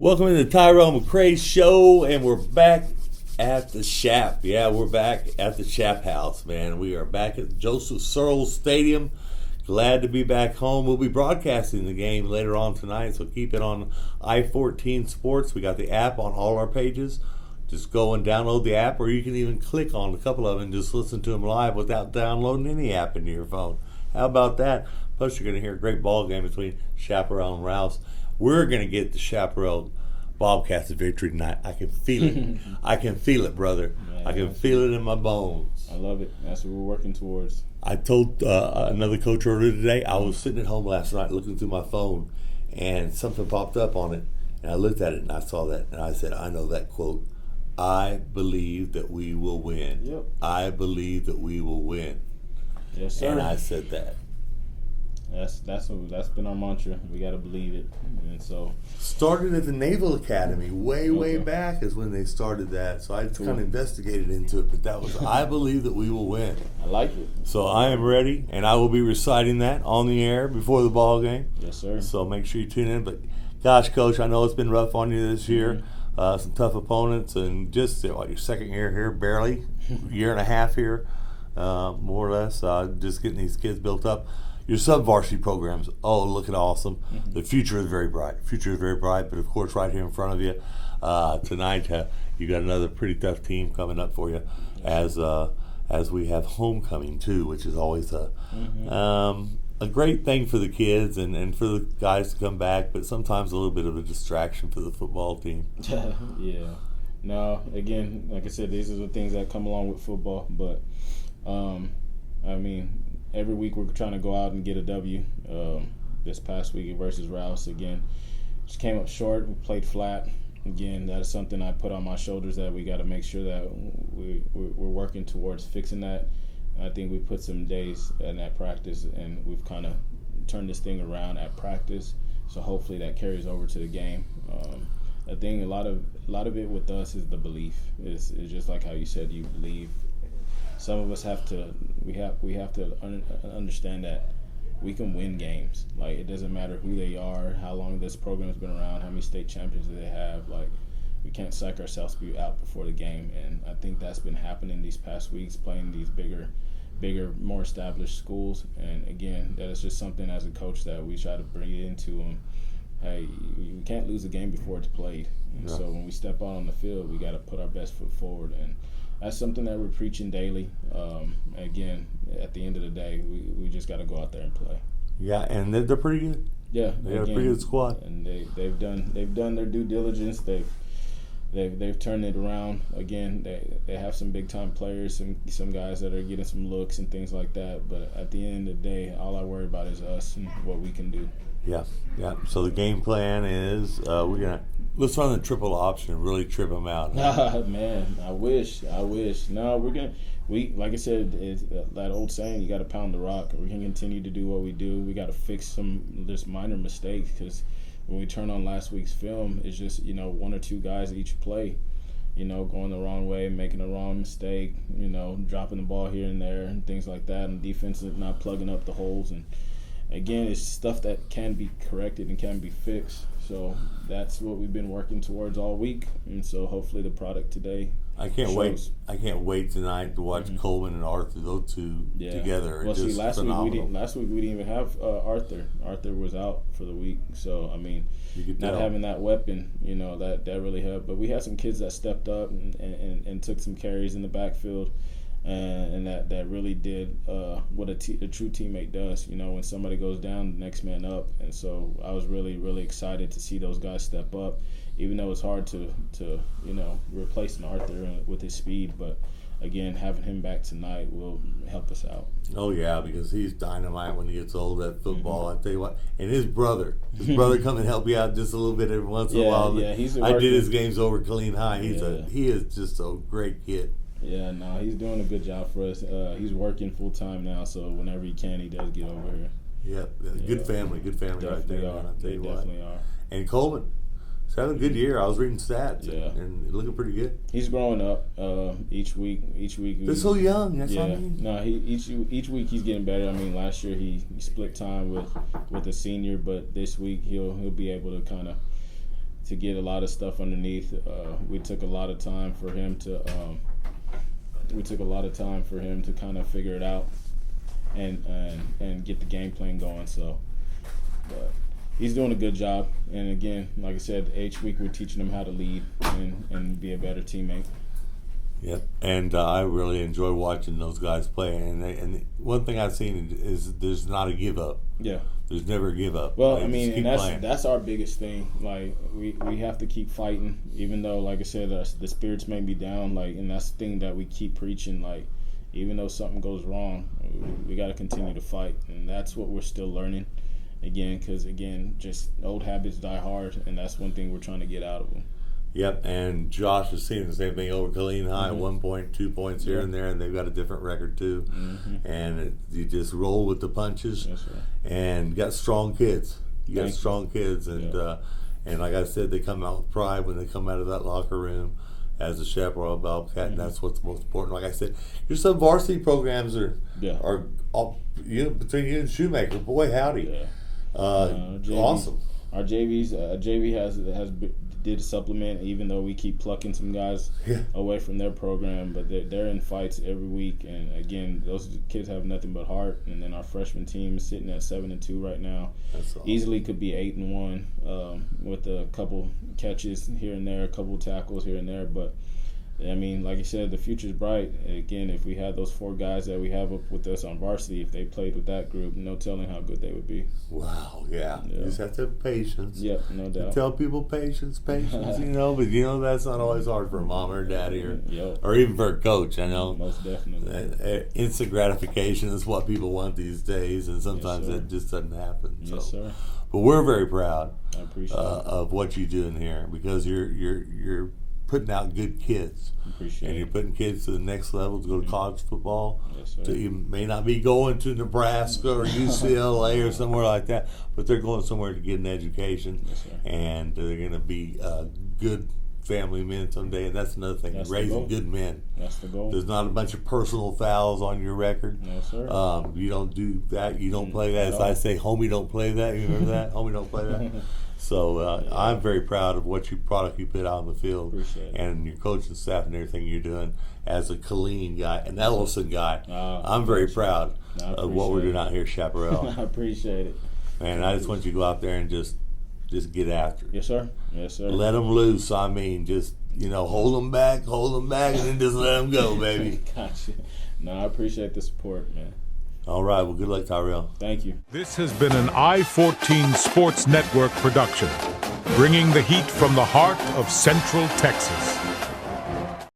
Welcome to the Tyrell McCrea Show, and we're back at the Shap. Yeah, we're back at the Shap House, man. We are back at Joseph Searles Stadium. Glad to be back home. We'll be broadcasting the game later on tonight, so keep it on I-14 Sports. We got the app on all our pages. Just go and download the app, or you can even click on a couple of them and just listen to them live without downloading any app into your phone. How about that? Plus, you're going to hear a great ball game between Chaparral and Rouse. We're going to get the Chaparral Bobcats a victory tonight. I can feel it. I can feel it, brother. Man, I can feel it in my bones. I love it. That's what we're working towards. I told another coach earlier today, I was sitting at home last night looking through my phone, and something popped up on it. And I looked at it, and I saw that, and I said, I know that quote. I believe that we will win. Yep. I believe that we will win. Yes, sir. And I said that. That's been our mantra. We got to believe it, and so started at the Naval Academy way back is when they started that. So I just kind of investigated into it, but that was I believe that we will win. I like it. So I am ready, and I will be reciting that on the air before the ball game. Yes, sir. So make sure you tune in. But gosh, Coach, I know it's been rough on you this year. Some tough opponents, and just your second year here, barely year and a half here, more or less. Just getting these kids built up. Your sub-varsity programs, looking awesome. Mm-hmm. The future is very bright. But of course, right here in front of you tonight, you got another pretty tough team coming up for you, as we have homecoming too, which is always a great thing for the kids and for the guys to come back, but sometimes a little bit of a distraction for the football team. Yeah. No, again, like I said, these are the things that come along with football, but every week we're trying to go out and get a W. This past week versus Rouse, again, just came up short. We played flat. Again, that is something I put on my shoulders that we got to make sure that we're working towards fixing that. And I think we put some days in that practice, and we've kind of turned this thing around at practice. So hopefully that carries over to the game. I think a lot of it with us is the belief. It's just like how you said, you believe. Some of us have to understand that we can win games. Like, it doesn't matter who they are, how long this program's been around, how many state champions they have. Like, we can't psych ourselves to be out before the game. And I think that's been happening these past weeks, playing these bigger, more established schools. And again, that is just something as a coach that we try to bring it into them. Hey, we can't lose a game before it's played. And so when we step out on the field, we got to put our best foot forward. And that's something that we're preaching daily. Again, at the end of the day, we just got to go out there and play. Yeah, and they're pretty good. Yeah, they got a pretty good squad, and they've done their due diligence. They've turned it around. Again, they have some big time players, some guys that are getting some looks and things like that. But at the end of the day, all I worry about is us and what we can do. Yeah. So the game plan is let's run the triple option and really trip them out. Man, I wish. No, we like I said, it's that old saying, you got to pound the rock. We can continue to do what we do. We got to fix some just minor mistakes, because when we turn on last week's film, it's just one or two guys each play, going the wrong way, making a wrong mistake, dropping the ball here and there and things like that, and defense is not plugging up the holes. And again, it's stuff that can be corrected and can be fixed. So that's what we've been working towards all week, and so hopefully the product today. I can't wait tonight to watch Coleman and Arthur, those two together. Well, see, last week we didn't even have Arthur. Arthur was out for the week, so not having that weapon, that really helped. But we had some kids that stepped up and took some carries in the backfield. And that really did what a true teammate does. When somebody goes down, the next man up. And so I was really, really excited to see those guys step up, even though it's hard to replace an Arthur with his speed. But again, having him back tonight will help us out. Oh yeah, because he's dynamite when he gets old at football. I tell you what, and his brother come and help you out just a little bit every once in a while. Yeah, I did his games over Killeen High. He is just a great kid. Yeah, no, he's doing a good job for us. He's working full time now, so whenever he can, he does get over here. Yeah, good family right there. They definitely are. And Coleman, he's having a good year. I was reading stats and looking pretty good. He's growing up each week. They're so young. That's what I mean. No, each week he's getting better. Last year he split time with a senior, but this week he'll be able to kind of get a lot of stuff underneath. We took a lot of time for him to kind of figure it out and get the game plan going. So, but he's doing a good job. And again, like I said, each week we're teaching him how to lead and be a better teammate. Yep, and I really enjoy watching those guys play. And one thing I've seen is there's not a give up. Yeah, there's never a give up. Well, Like, I mean, and playing. that's our biggest thing. Like we have to keep fighting, even though, like I said, the spirits may be down. Like, and that's the thing that we keep preaching. Like, even though something goes wrong, we got to continue to fight, and that's what we're still learning. Again, because just old habits die hard, and that's one thing we're trying to get out of them. Yep, and Josh is seeing the same thing over Killeen High, Mm-hmm. 1 point, 2 points here and there, and they've got a different record too. Mm-hmm. And you just roll with the punches, Yes, sir. and got strong kids. You got Thank you. strong kids, and and like I said, they come out with pride when they come out of that locker room as a Chaparral Bobcat, and that's what's most important. Like I said, your some varsity programs are all, between you and Shoemaker. Boy, howdy, awesome. Our JV did supplement, even though we keep plucking some guys away from their program, but they're in fights every week. And again, those kids have nothing but heart. And then our freshman team is sitting at 7-2 right now. That's awesome. Easily could be 8-1 with a couple catches here and there, a couple tackles here and there. But I mean, like you said, the future's bright. Again, if we had those 4 guys that we have up with us on varsity, if they played with that group, no telling how good they would be. Wow, yeah. You just have to have patience. Yep, no doubt. Tell people patience, but that's not always hard for a mom or daddy or even for a coach, I know. Most definitely. Instant gratification is what people want these days, and sometimes that just doesn't happen. Yes, sir. But we're very proud I appreciate of what you do in here, because you're putting out good kids. Appreciate and you're putting kids to the next level to go to college football. Yes, sir. You may not be going to Nebraska or UCLA or somewhere like that, but they're going somewhere to get an education. Yes, sir. And they're going to be good family men someday. And that's another thing, That's the raising goal. good men. That's the goal. There's not a bunch of personal fouls on your record. No, sir. You don't do that. You don't play that. at As I all. say, homie, don't play that. You remember that? Homie, don't play that. So I'm very proud of what product you put out on the field. Appreciate it. And your coaching staff and everything you're doing as a Killeen guy, an Ellison guy. I'm very proud of what we're doing out here at Chaparral. I appreciate it. And I just want you to go out there and just get after it. Yes, sir. Yes, sir. Let them loose. I mean, just, hold them back, and then just let them go, baby. Gotcha. No, I appreciate the support, man. All right. Well, good luck, Tyrell. Thank you. This has been an I-14 Sports Network production, bringing the heat from the heart of Central Texas.